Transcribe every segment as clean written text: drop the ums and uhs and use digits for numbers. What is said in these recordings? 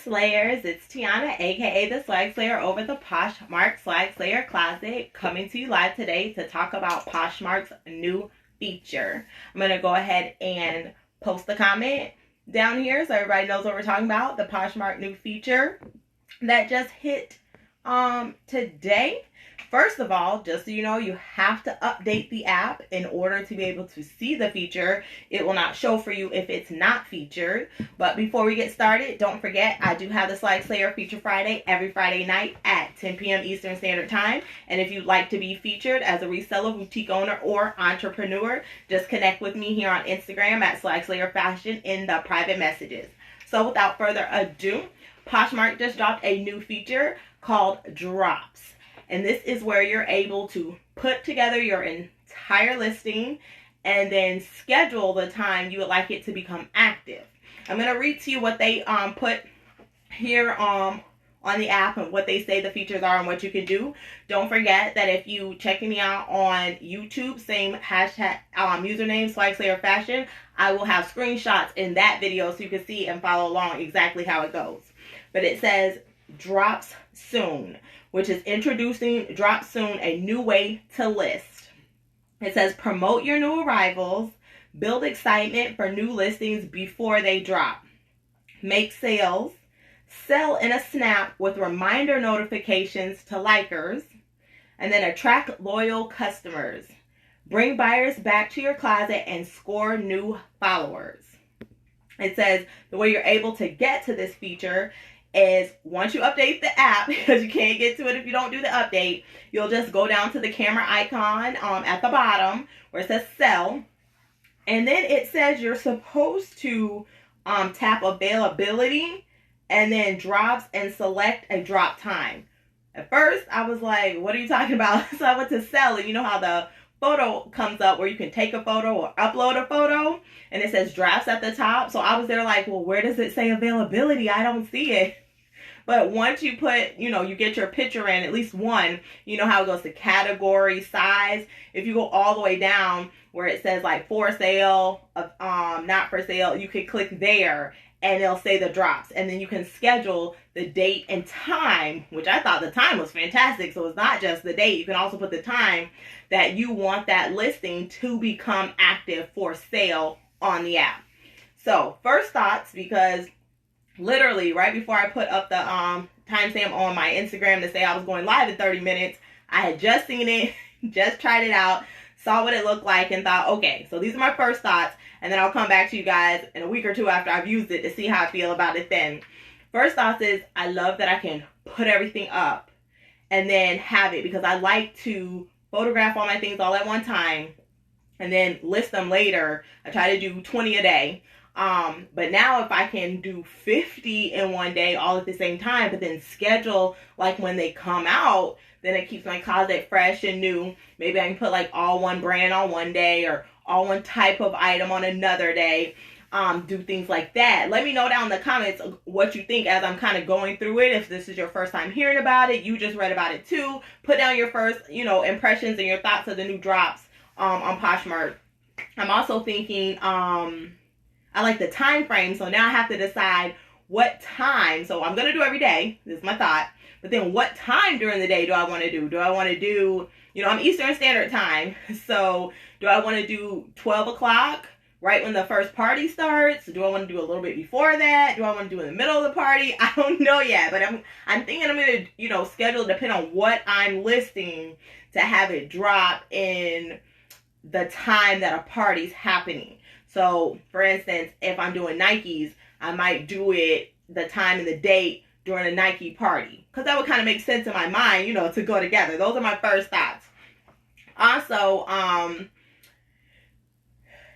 Slayers, it's Tiana, aka the Swagslayer over the Poshmark Swagslayer Closet, coming to you live today to talk about Poshmark's new feature. I'm going to go ahead and post the comment down here so everybody knows what we're talking about. The Poshmark new feature that just hit today. First of all, just so you know, you have to update the app in order to be able to see the feature. It will not show for you if it's not featured. But before we get started, don't forget, I do have the Swagslayer Feature Friday every Friday night at 10 p.m. Eastern Standard Time. And if you'd like to be featured as a reseller, boutique owner, or entrepreneur, just connect with me here on Instagram at Swagslayer Fashion in the private messages. So without further ado, Poshmark just dropped a new feature called Drops. And this is where you're able to put together your entire listing and then schedule the time you would like it to become active. I'm going to read to you what they put here on the app and what they say the features are and what you can do. Don't forget that if you checking me out on YouTube, same hashtag username Swagslayer Fashion, I will have screenshots in that video so you can see and follow along exactly how it goes. But it says drops soon, which is introducing drop soon, a new way to list. It says promote your new arrivals, build excitement for new listings before they drop, make sales, sell in a snap with reminder notifications to likers, and then attract loyal customers, bring buyers back to your closet and score new followers. It says the way you're able to get to this feature is once you update the app, because you can't get to it if you don't do the update, you'll just go down to the camera icon at the bottom where it says sell. And then it says you're supposed to tap availability and then drops and select a drop time. At first, I was like, what are you talking about? So I went to sell, and you know how the photo comes up where you can take a photo or upload a photo, and it says drops at the top. So I was there like, well, where does it say availability? I don't see it. But once you put, you get your picture in, at least one, you know how it goes to category, size. If you go all the way down where it says like for sale, not for sale, you can click there and it'll say the drops. And then you can schedule the date and time, which I thought the time was fantastic. So it's not just the date. You can also put the time that you want that listing to become active for sale on the app. So first thoughts, because literally right before I put up the timestamp on my Instagram to say I was going live in 30 minutes, I had just seen it, just tried it out, saw what it looked like, and thought, okay, so these are my first thoughts, and then I'll come back to you guys in a week or two after I've used it to see how I feel about it then. First thoughts is I love that I can put everything up and then have it, because I like to photograph all my things all at one time and then list them later. I try to do 20 a day. But now if I can do 50 in one day all at the same time, but then schedule like when they come out, then it keeps my closet fresh and new. Maybe I can put like all one brand on one day or all one type of item on another day. Do things like that. Let me know down in the comments what you think as I'm kind of going through it. If this is your first time hearing about it, you just read about it too. Put down your first, impressions and your thoughts of the new drops on Poshmark. I'm also thinking, I like the time frame, so now I have to decide what time. So I'm going to do every day. This is my thought. But then what time during the day do I want to do? Do I want to do, I'm Eastern Standard Time. So do I want to do 12 o'clock, right when the first party starts? Do I want to do a little bit before that? Do I want to do in the middle of the party? I don't know yet. But I'm thinking I'm going to, schedule depend on what I'm listing to have it drop in the time that a party's happening. So, for instance, if I'm doing Nikes, I might do it the time and the date during a Nike party, because that would kind of make sense in my mind, to go together. Those are my first thoughts. Also,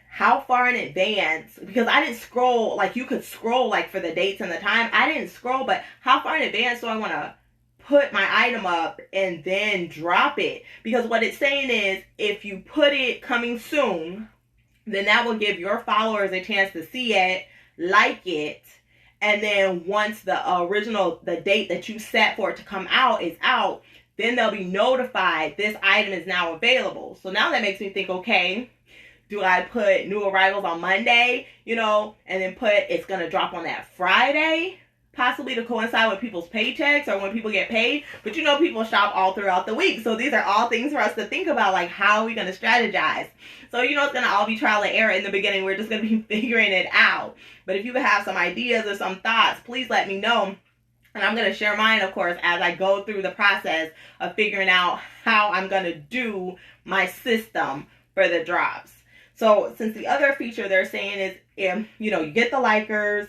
how far in advance, because I didn't scroll, like you could scroll like for the dates and the time. I didn't scroll, but how far in advance do I want to put my item up and then drop it? Because what it's saying is if you put it coming soon, then that will give your followers a chance to see it, like it, and then once the date that you set for it to come out is out, then they'll be notified this item is now available. So now that makes me think, okay, do I put new arrivals on Monday, and then put it's going to drop on that Friday possibly to coincide with people's paychecks or when people get paid, but you know people shop all throughout the week. So these are all things for us to think about, like how are we going to strategize? So you know it's going to all be trial and error in the beginning. We're just going to be figuring it out. But if you have some ideas or some thoughts, please let me know. And I'm going to share mine, of course, as I go through the process of figuring out how I'm going to do my system for the drops. So since the other feature they're saying is, if you know, you get the likers,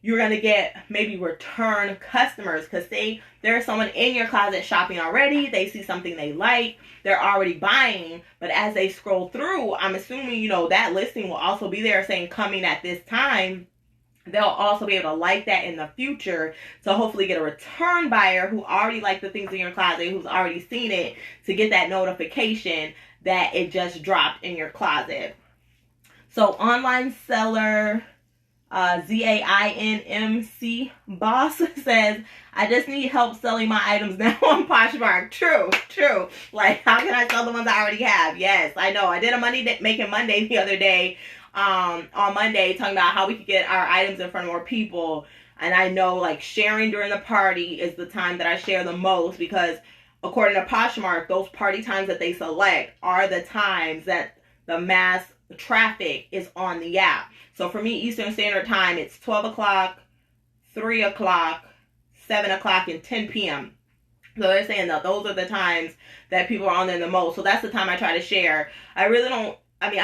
you're going to get maybe return customers, because say there's someone in your closet shopping already, they see something they like, they're already buying, but as they scroll through, I'm assuming, you know, that listing will also be there saying coming at this time. They'll also be able to like that in the future to hopefully get a return buyer who already liked the things in your closet, who's already seen it, to get that notification that it just dropped in your closet. So online seller ZAINMC boss says, I just need help selling my items now on Poshmark. True. Like, how can I sell the ones I already have? Yes, I know. I did a Making Monday the other day. On Monday, talking about how we could get our items in front of more people. And I know, like, sharing during the party is the time that I share the most, because according to Poshmark, those party times that they select are the times that the mass traffic is on the app. So for me, Eastern Standard Time, it's 12 o'clock, 3 o'clock, 7 o'clock, and 10 p.m. So they're saying that those are the times that people are on there the most. So that's the time I try to share. I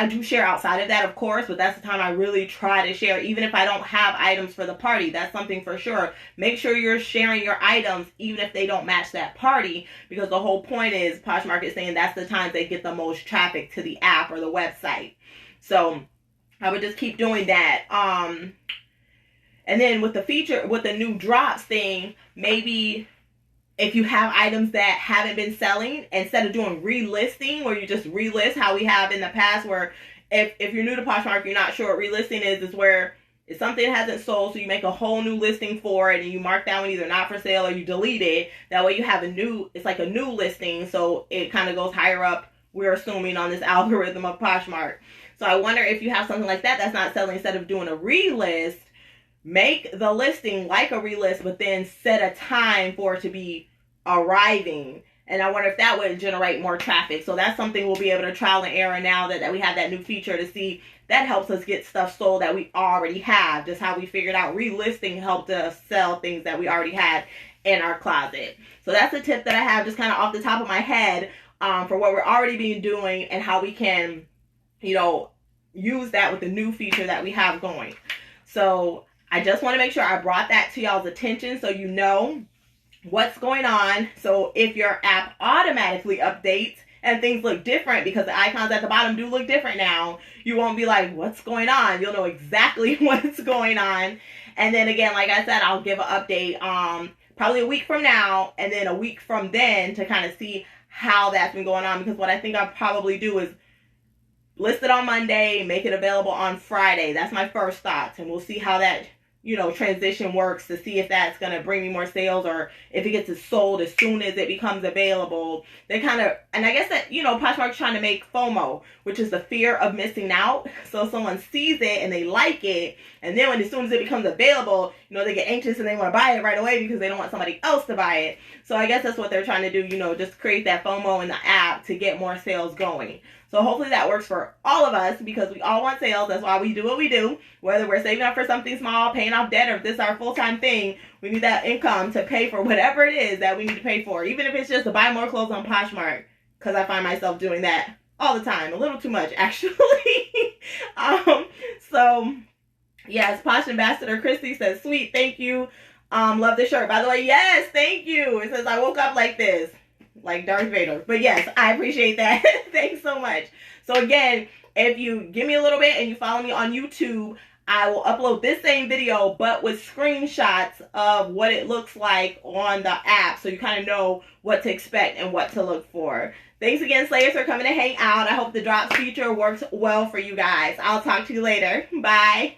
do share outside of that, of course, but that's the time I really try to share, even if I don't have items for the party. That's something for sure. Make sure you're sharing your items, even if they don't match that party, because the whole point is Poshmark is saying that's the times they get the most traffic to the app or the website. So I would just keep doing that. And then with the feature, with the new drops thing, maybe if you have items that haven't been selling, instead of doing relisting, where you just relist how we have in the past, where if you're new to Poshmark, you're not sure what relisting is where if something hasn't sold, so you make a whole new listing for it and you mark that one either not for sale or you delete it. That way you have it's like a new listing, so it kind of goes higher up, we're assuming, on this algorithm of Poshmark. So I wonder if you have something like that that's not selling, instead of doing a relist, make the listing like a relist, but then set a time for it to be arriving. And I wonder if that would generate more traffic. So that's something we'll be able to trial and error now that we have that new feature, to see that helps us get stuff sold that we already have. Just how we figured out relisting helped us sell things that we already had in our closet. So that's a tip that I have just kind of off the top of my head for what we're already been doing and how we can, you know, use that with the new feature that we have going. So I just want to make sure I brought that to y'all's attention so you know what's going on. So if your app automatically updates and things look different, because the icons at the bottom do look different now, you won't be like, what's going on? You'll know exactly what's going on. And then again, like I said, I'll give an update probably a week from now and then a week from then to kind of see how that's been going on. Because what I think I'll probably do is list it on Monday, make it available on Friday. That's my first thoughts. And we'll see how that, you know, transition works, to see if that's going to bring me more sales, or if it gets sold as soon as it becomes available. They kind of, and I guess that, you know, Poshmark's trying to make FOMO, which is the fear of missing out. So if someone sees it and they like it, and then as soon as it becomes available, you know, they get anxious and they want to buy it right away because they don't want somebody else to buy it. So I guess that's what they're trying to do, you know, just create that FOMO in the app to get more sales going. So hopefully that works for all of us, because we all want sales. That's why we do what we do. Whether we're saving up for something small, paying off debt, or if this is our full-time thing, we need that income to pay for whatever it is that we need to pay for. Even if it's just to buy more clothes on Poshmark, because I find myself doing that all the time. A little too much, actually. So, yes, Posh Ambassador Christy says, sweet, thank you. Love the shirt. By the way, yes, thank you. It says, I woke up like this. Like Darth Vader. But yes, I appreciate that. Thanks so much. So again, if you give me a little bit and you follow me on YouTube, I will upload this same video, but with screenshots of what it looks like on the app, so you kind of know what to expect and what to look for. Thanks again, Slayers, for coming to hang out. I hope the drops feature works well for you guys. I'll talk to you later. Bye.